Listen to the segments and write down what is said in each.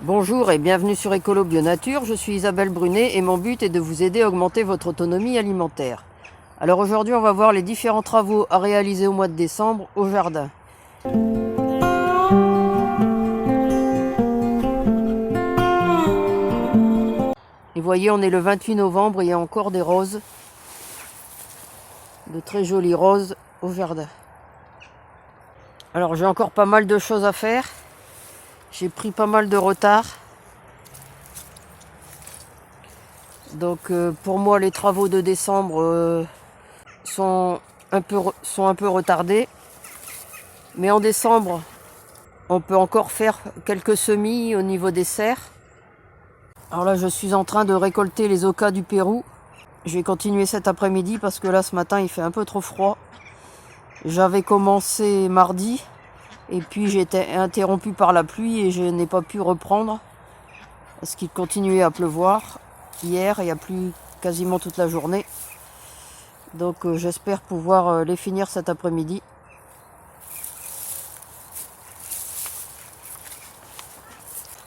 Bonjour et bienvenue sur Écolo Bio Nature, je suis Isabelle Brunet et mon but est de vous aider à augmenter votre autonomie alimentaire. Alors aujourd'hui on va voir les différents travaux à réaliser au mois de décembre au jardin. Et voyez, on est le 28 novembre et il y a encore des roses, de très jolies roses au jardin. Alors j'ai encore pas mal de choses à faire, j'ai pris pas mal de retard. Donc pour moi les travaux de décembre sont un peu retardés. Mais en décembre, on peut encore faire quelques semis au niveau des serres. Alors là, je suis en train de récolter les ocas du Pérou. Je vais continuer cet après-midi parce que là, ce matin, il fait un peu trop froid. J'avais commencé mardi et puis j'ai été interrompu par la pluie et je n'ai pas pu reprendre parce qu'il continuait à pleuvoir. Hier, il y a plu quasiment toute la journée. Donc j'espère pouvoir les finir cet après-midi.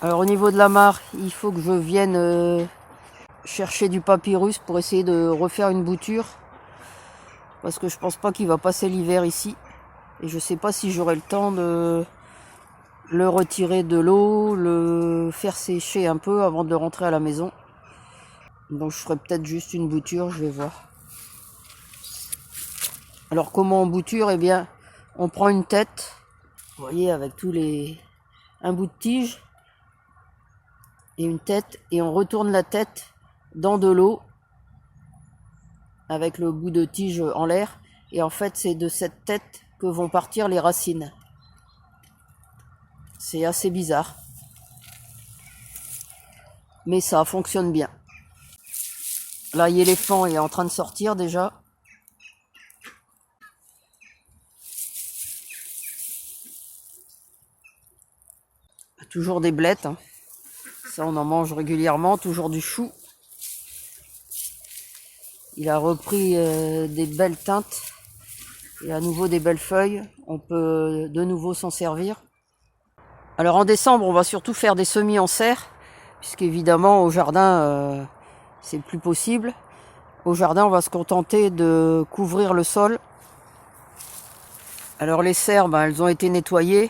Alors au niveau de la mare, il faut que je vienne chercher du papyrus pour essayer de refaire une bouture. Parce que je pense pas qu'il va passer l'hiver ici. Et je sais pas si j'aurai le temps de le retirer de l'eau, le faire sécher un peu avant de rentrer à la maison. Donc je ferai peut-être juste une bouture, je vais voir. Alors comment on bouture? Eh bien, on prend une tête, vous voyez, avec un bout de tige et une tête, et on retourne la tête dans de l'eau avec le bout de tige en l'air, et en fait c'est de cette tête que vont partir les racines. C'est assez bizarre, mais ça fonctionne bien. Là, l'éléphant est en train de sortir déjà. Toujours des blettes, hein. Ça on en mange régulièrement, toujours du chou. Il a repris des belles teintes et à nouveau des belles feuilles. On peut de nouveau s'en servir. Alors en décembre, on va surtout faire des semis en serre, puisqu'évidemment au jardin, c'est plus possible. Au jardin, on va se contenter de couvrir le sol. Alors les serres, elles ont été nettoyées.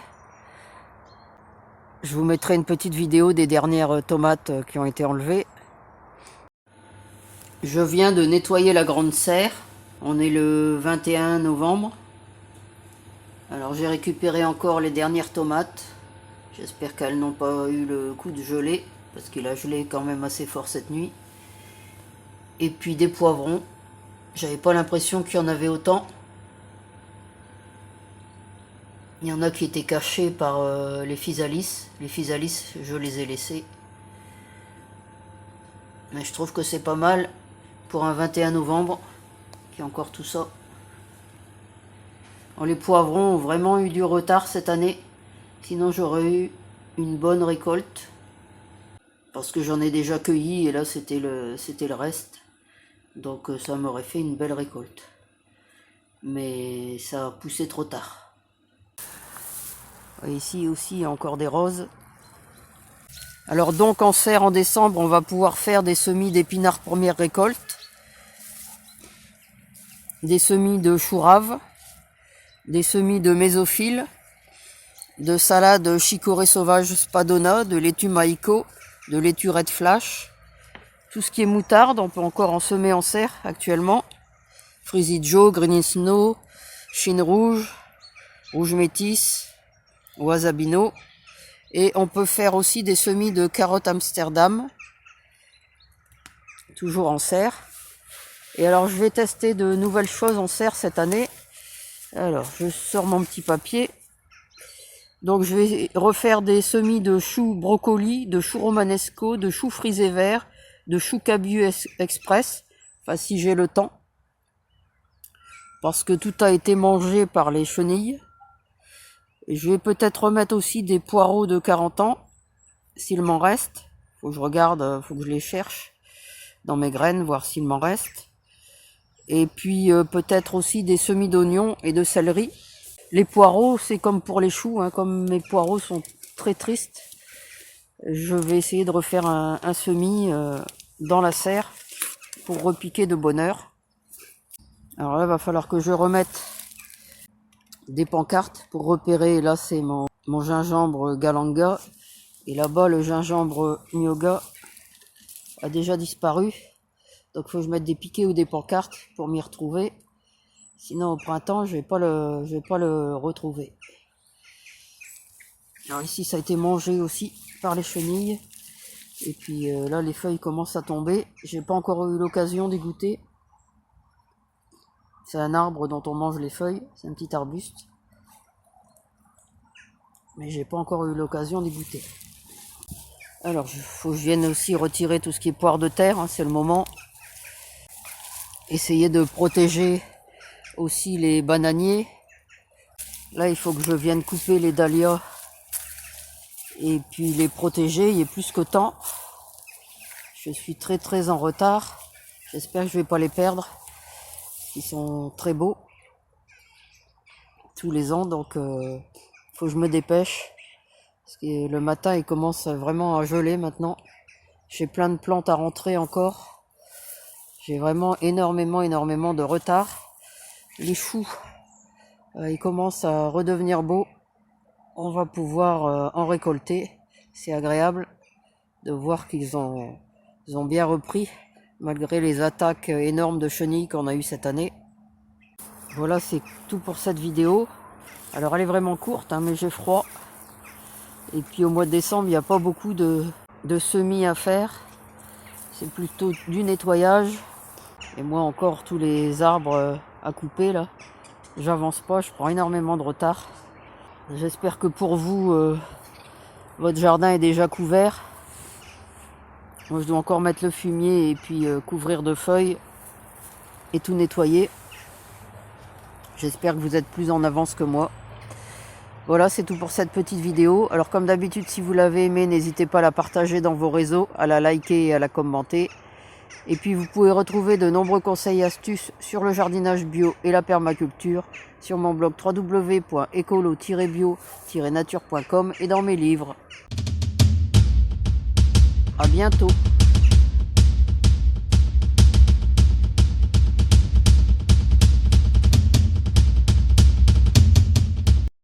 Je vous mettrai une petite vidéo des dernières tomates qui ont été enlevées. Je viens de nettoyer la grande serre. On est le 21 novembre. Alors j'ai récupéré encore les dernières tomates. J'espère qu'elles n'ont pas eu le coup de gelée, parce qu'il a gelé quand même assez fort cette nuit. Et puis des poivrons. J'avais pas l'impression qu'il y en avait autant. Il y en a qui étaient cachés par les physalis. Les physalis, je les ai laissés. Mais je trouve que c'est pas mal pour un 21 novembre, qu'il y a encore tout ça. Les poivrons ont vraiment eu du retard cette année. Sinon j'aurais eu une bonne récolte. Parce que j'en ai déjà cueilli et là c'était le reste. Donc ça m'aurait fait une belle récolte. Mais ça a poussé trop tard. Et ici aussi il y a encore des roses. Alors donc en serre en décembre, on va pouvoir faire des semis d'épinards première récolte. Des semis de chou rave. Des semis de mésophiles. De salade chicorée sauvage spadona, de laitue maïko, de laitue red flash. Tout ce qui est moutarde, on peut encore en semer en serre actuellement. Frizzy Joe, Green Snow, Chine rouge, rouge métis, wasabino. Et on peut faire aussi des semis de carottes Amsterdam, toujours en serre. Et alors je vais tester de nouvelles choses en serre cette année. Alors je sors mon petit papier. Donc je vais refaire des semis de choux brocoli, de choux romanesco, de choux frisé vert, de choux cabillaud express, enfin si j'ai le temps. Parce que tout a été mangé par les chenilles. Et je vais peut-être remettre aussi des poireaux de 40 ans, s'il m'en reste. Faut que je regarde, faut que je les cherche dans mes graines, voir s'il m'en reste. Et puis peut-être aussi des semis d'oignons et de céleri. Les poireaux, c'est comme pour les choux, hein, comme mes poireaux sont très tristes. je vais essayer de refaire un semis dans la serre pour repiquer de bonne heure. Alors là, il va falloir que je remette des pancartes pour repérer. Là, c'est mon gingembre Galanga. Et là-bas, le gingembre Myoga a déjà disparu. Donc, il faut que je mette des piquets ou des pancartes pour m'y retrouver. Sinon, au printemps, je vais pas le retrouver. Alors ici, ça a été mangé aussi par les chenilles. Et puis là, les feuilles commencent à tomber. J'ai pas encore eu l'occasion d'y goûter. C'est un arbre dont on mange les feuilles. C'est un petit arbuste. Mais j'ai pas encore eu l'occasion d'y goûter. Alors, il faut que je vienne aussi retirer tout ce qui est poire de terre. Hein, c'est le moment. Essayer de protéger aussi les bananiers. Là, il faut que je vienne couper les dahlias et puis les protéger. Il est plus que temps. Je suis très en retard. J'espère que je vais pas les perdre. Ils sont très beaux tous les ans, donc faut que je me dépêche. Parce que le matin, il commence vraiment à geler maintenant. J'ai plein de plantes à rentrer encore. J'ai vraiment énormément de retard. Les choux, ils commencent à redevenir beaux. On va pouvoir en récolter. C'est agréable de voir qu'ils ont bien repris, malgré les attaques énormes de chenilles qu'on a eues cette année. Voilà, c'est tout pour cette vidéo. Alors elle est vraiment courte, hein, mais j'ai froid. Et puis au mois de décembre, il n'y a pas beaucoup de semis à faire. C'est plutôt du nettoyage. Et moi encore, tous les arbres à couper là. J'avance pas, je prends énormément de retard. J'espère que pour vous, votre jardin est déjà couvert. Moi je dois encore mettre le fumier et puis couvrir de feuilles et tout nettoyer. J'espère que vous êtes plus en avance que moi. Voilà, c'est tout pour cette petite vidéo. Alors comme d'habitude, si vous l'avez aimé, n'hésitez pas à la partager dans vos réseaux, à la liker et à la commenter. Et puis vous pouvez retrouver de nombreux conseils et astuces sur le jardinage bio et la permaculture sur mon blog www.ecolo-bio-nature.com et dans mes livres. À bientôt.